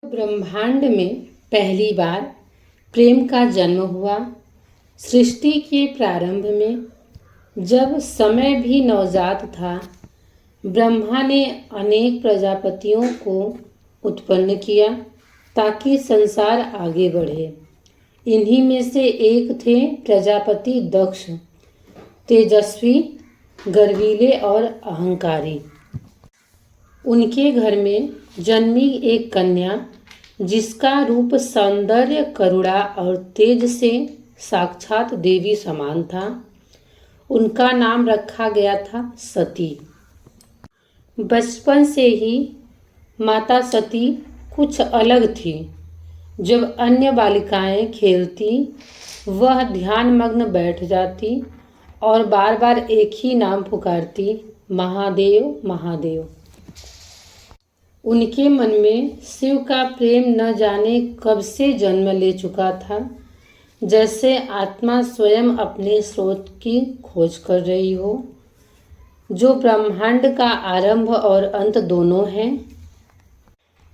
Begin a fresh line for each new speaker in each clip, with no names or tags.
ब्रह्मांड में पहली बार प्रेम का जन्म हुआ। सृष्टि के प्रारंभ में जब समय भी नवजात था, ब्रह्मा ने अनेक प्रजापतियों को उत्पन्न किया ताकि संसार आगे बढ़े। इन्हीं में से एक थे प्रजापति दक्ष, तेजस्वी, गर्वीले और अहंकारी। उनके घर में जन्मी एक कन्या जिसका रूप सौंदर्य, करुणा और तेज से साक्षात देवी समान था। उनका नाम रखा गया था सती। बचपन से ही माता सती कुछ अलग थी। जब अन्य बालिकाएं खेलती, वह ध्यानमग्न बैठ जाती और बार बार एक ही नाम पुकारती, महादेव महादेव। उनके मन में शिव का प्रेम न जाने कब से जन्म ले चुका था, जैसे आत्मा स्वयं अपने स्रोत की खोज कर रही हो, जो ब्रह्मांड का आरंभ और अंत दोनों है।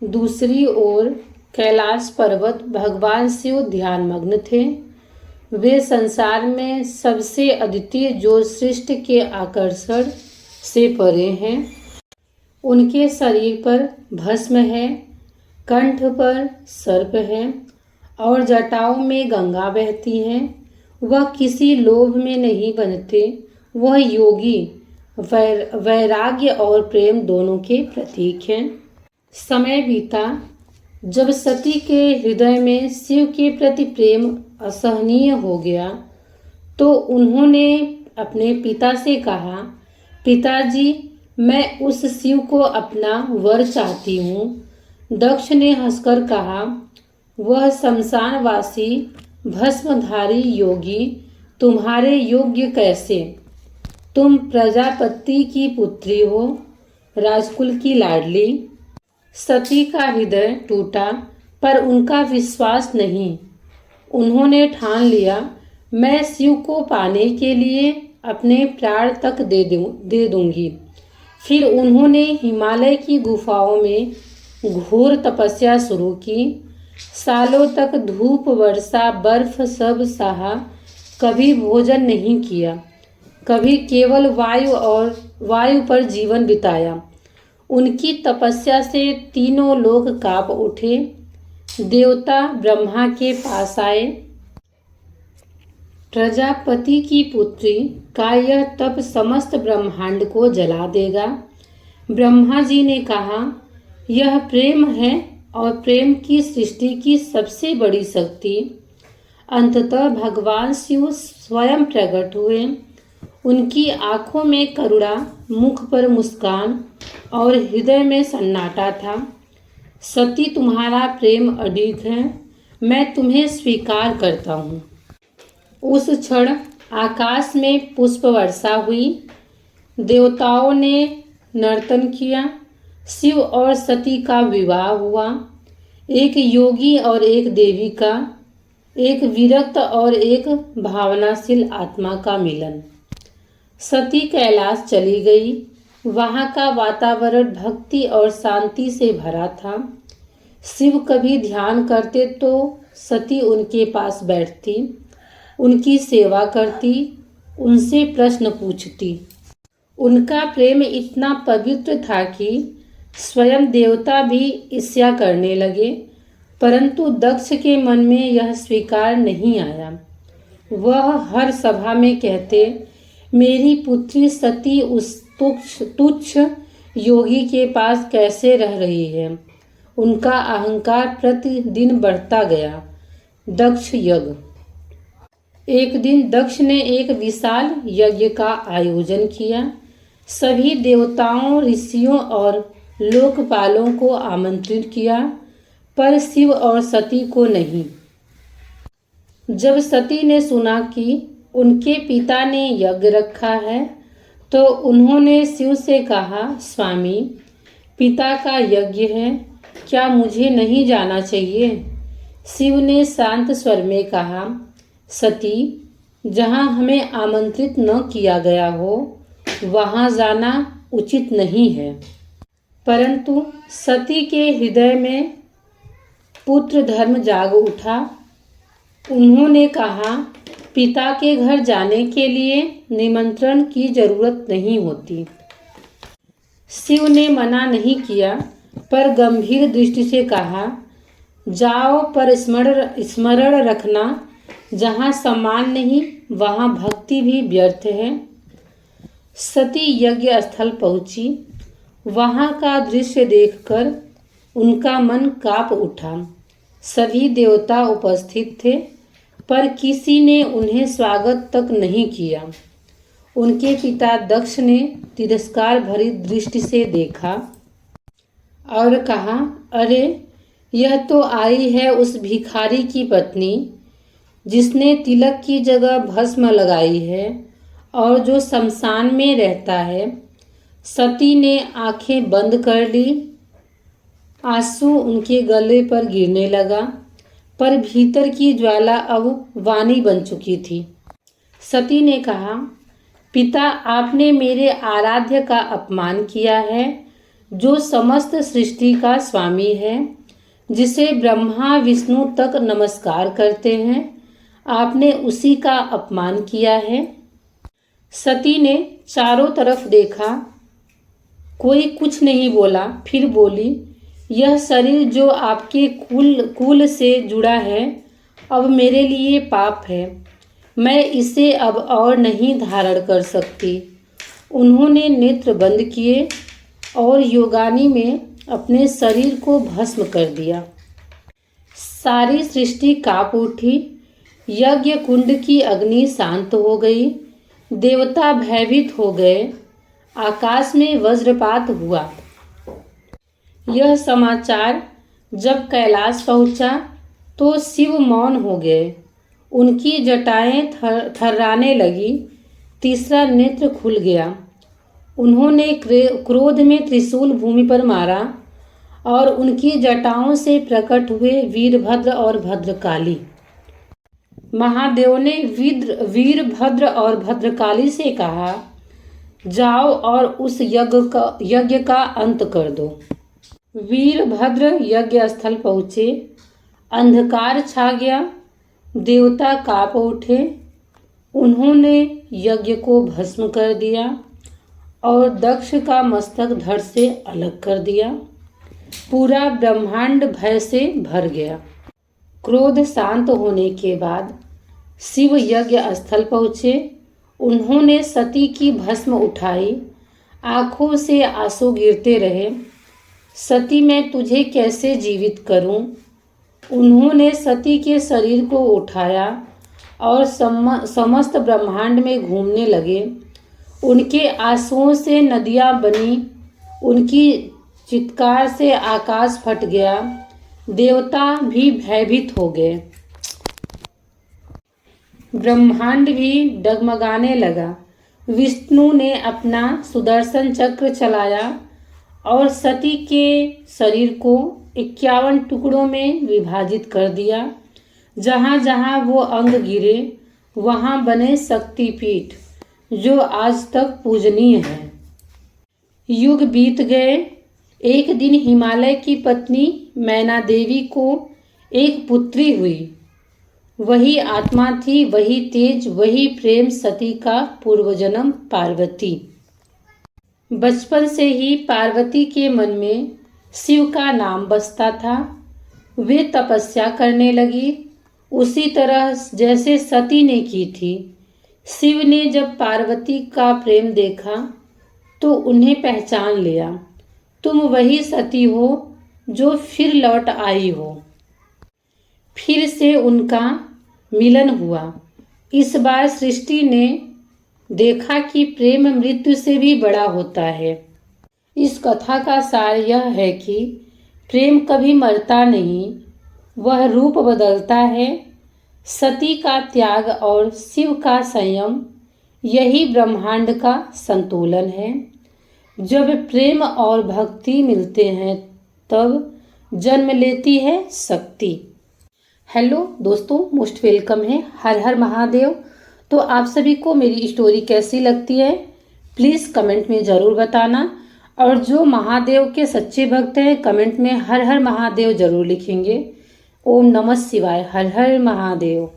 दूसरी ओर कैलाश पर्वत भगवान शिव ध्यानमग्न थे। वे संसार में सबसे अद्वितीय, जो सृष्टि के आकर्षण से परे हैं। उनके शरीर पर भस्म है, कंठ पर सर्प है और जटाओं में गंगा बहती है। वह किसी लोभ में नहीं बनते। वह योगी, वैराग्य और प्रेम दोनों के प्रतीक हैं। समय बीता। जब सती के हृदय में शिव के प्रति प्रेम असहनीय हो गया, तो उन्होंने अपने पिता से कहा, पिताजी, मैं उस शिव को अपना वर चाहती हूँ। दक्ष ने हंसकर कहा, वह शमशानवासी भस्मधारी योगी तुम्हारे योग्य कैसे? तुम प्रजापति की पुत्री हो, राजकुल की लाडली। सती का हृदय टूटा, पर उनका विश्वास नहीं। उन्होंने ठान लिया, मैं शिव को पाने के लिए अपने प्राण तक दे दूंगी। फिर उन्होंने हिमालय की गुफाओं में घोर तपस्या शुरू की। सालों तक धूप, वर्षा, बर्फ सब सहा, कभी भोजन नहीं किया, कभी केवल वायु पर जीवन बिताया। उनकी तपस्या से तीनों लोक कांप उठे। देवता ब्रह्मा के पास आए। प्रजापति की पुत्री का यह तप समस्त ब्रह्मांड को जला देगा। ब्रह्मा जी ने कहा, यह प्रेम है और प्रेम की सृष्टि की सबसे बड़ी शक्ति। अंततः भगवान शिव स्वयं प्रकट हुए। उनकी आंखों में करुणा, मुख पर मुस्कान और हृदय में सन्नाटा था। सती, तुम्हारा प्रेम अडिग है, मैं तुम्हें स्वीकार करता हूँ। उस क्षण आकाश में पुष्प वर्षा हुई। देवताओं ने नर्तन किया। शिव और सती का विवाह हुआ। एक योगी और एक देवी का, एक विरक्त और एक भावनाशील आत्मा का मिलन। सती कैलाश चली गई। वहाँ का वातावरण भक्ति और शांति से भरा था। शिव कभी ध्यान करते तो सती उनके पास बैठती, उनकी सेवा करती, उनसे प्रश्न पूछती। उनका प्रेम इतना पवित्र था कि स्वयं देवता भी ईर्ष्या करने लगे, परंतु दक्ष के मन में यह स्वीकार नहीं आया। वह हर सभा में कहते, मेरी पुत्री सती उस तुच्छ योगी के पास कैसे रह रही है? उनका अहंकार प्रतिदिन बढ़ता गया। दक्ष यज्ञ। एक दिन दक्ष ने एक विशाल यज्ञ का आयोजन किया। सभी देवताओं, ऋषियों और लोकपालों को आमंत्रित किया, पर शिव और सती को नहीं। जब सती ने सुना कि उनके पिता ने यज्ञ रखा है, तो उन्होंने शिव से कहा, स्वामी, पिता का यज्ञ है, क्या मुझे नहीं जाना चाहिए? शिव ने शांत स्वर में कहा, सती, जहाँ हमें आमंत्रित न किया गया हो, वहाँ जाना उचित नहीं है। परंतु सती के हृदय में पुत्र धर्म जाग उठा। उन्होंने कहा, पिता के घर जाने के लिए निमंत्रण की जरूरत नहीं होती। शिव ने मना नहीं किया, पर गंभीर दृष्टि से कहा, जाओ, पर स्मरण रखना, जहाँ सम्मान नहीं वहाँ भक्ति भी व्यर्थ है। सती यज्ञ स्थल पहुंची। वहाँ का दृश्य देखकर उनका मन कांप उठा। सभी देवता उपस्थित थे, पर किसी ने उन्हें स्वागत तक नहीं किया। उनके पिता दक्ष ने तिरस्कार भरी दृष्टि से देखा और कहा, अरे, यह तो आई है उस भिखारी की पत्नी जिसने तिलक की जगह भस्म लगाई है और जो शमशान में रहता है। सती ने आंखें बंद कर ली। आंसू उनके गले पर गिरने लगा, पर भीतर की ज्वाला अब वाणी बन चुकी थी। सती ने कहा, पिता, आपने मेरे आराध्य का अपमान किया है, जो समस्त सृष्टि का स्वामी है, जिसे ब्रह्मा विष्णु तक नमस्कार करते हैं। आपने उसी का अपमान किया है। सती ने चारों तरफ देखा, कोई कुछ नहीं बोला। फिर बोली, यह शरीर जो आपके कुल से जुड़ा है, अब मेरे लिए पाप है। मैं इसे अब और नहीं धारण कर सकती। उन्होंने नेत्र बंद किए और योगानी में अपने शरीर को भस्म कर दिया। सारी सृष्टि कांप उठी। यज्ञ कुंड की अग्नि शांत हो गई। देवता भयभीत हो गए। आकाश में वज्रपात हुआ। यह समाचार जब कैलाश पहुंचा तो शिव मौन हो गए। उनकी जटाएं थर्राने लगी। तीसरा नेत्र खुल गया। उन्होंने क्रोध में त्रिशूल भूमि पर मारा और उनकी जटाओं से प्रकट हुए वीरभद्र और भद्रकाली। महादेव ने वीरभद्र और भद्रकाली से कहा, जाओ और उस यज्ञ का अंत कर दो। वीरभद्र यज्ञ स्थल पहुँचे। अंधकार छा गया। देवता कांप उठे। उन्होंने यज्ञ को भस्म कर दिया और दक्ष का मस्तक धड़ से अलग कर दिया। पूरा ब्रह्मांड भय से भर गया। क्रोध शांत होने के बाद शिव यज्ञ स्थल पहुँचे। उन्होंने सती की भस्म उठाई। आंखों से आंसू गिरते रहे। सती, मैं तुझे कैसे जीवित करूं? उन्होंने सती के शरीर को उठाया और समस्त ब्रह्मांड में घूमने लगे। उनके आंसुओं से नदियां बनी। उनकी चित्कार से आकाश फट गया। देवता भी भयभीत हो गए। ब्रह्मांड भी डगमगाने लगा। विष्णु ने अपना सुदर्शन चक्र चलाया और सती के शरीर को 51 टुकड़ों में विभाजित कर दिया। जहाँ जहाँ वो अंग गिरे वहाँ बने शक्तिपीठ, जो आज तक पूजनीय है। युग बीत गए। एक दिन हिमालय की पत्नी मैना देवी को एक पुत्री हुई। वही आत्मा थी, वही तेज, वही प्रेम, सती का पूर्वजन्म पार्वती। बचपन से ही पार्वती के मन में शिव का नाम बसता था। वे तपस्या करने लगी, उसी तरह जैसे सती ने की थी। शिव ने जब पार्वती का प्रेम देखा तो उन्हें पहचान लिया। तुम वही सती हो जो फिर लौट आई हो। फिर से उनका मिलन हुआ। इस बार सृष्टि ने देखा कि प्रेम मृत्यु से भी बड़ा होता है। इस कथा का सार यह है कि प्रेम कभी मरता नहीं, वह रूप बदलता है। सती का त्याग और शिव का संयम, यही ब्रह्मांड का संतुलन है। जब प्रेम और भक्ति मिलते हैं तब जन्म लेती है शक्ति। हेलो दोस्तों, मोस्ट वेलकम है। हर हर महादेव। तो आप सभी को मेरी स्टोरी कैसी लगती है प्लीज़ कमेंट में ज़रूर बताना। और जो महादेव के सच्चे भक्त हैं कमेंट में हर हर महादेव ज़रूर लिखेंगे। ओम नमः शिवाय। हर हर महादेव।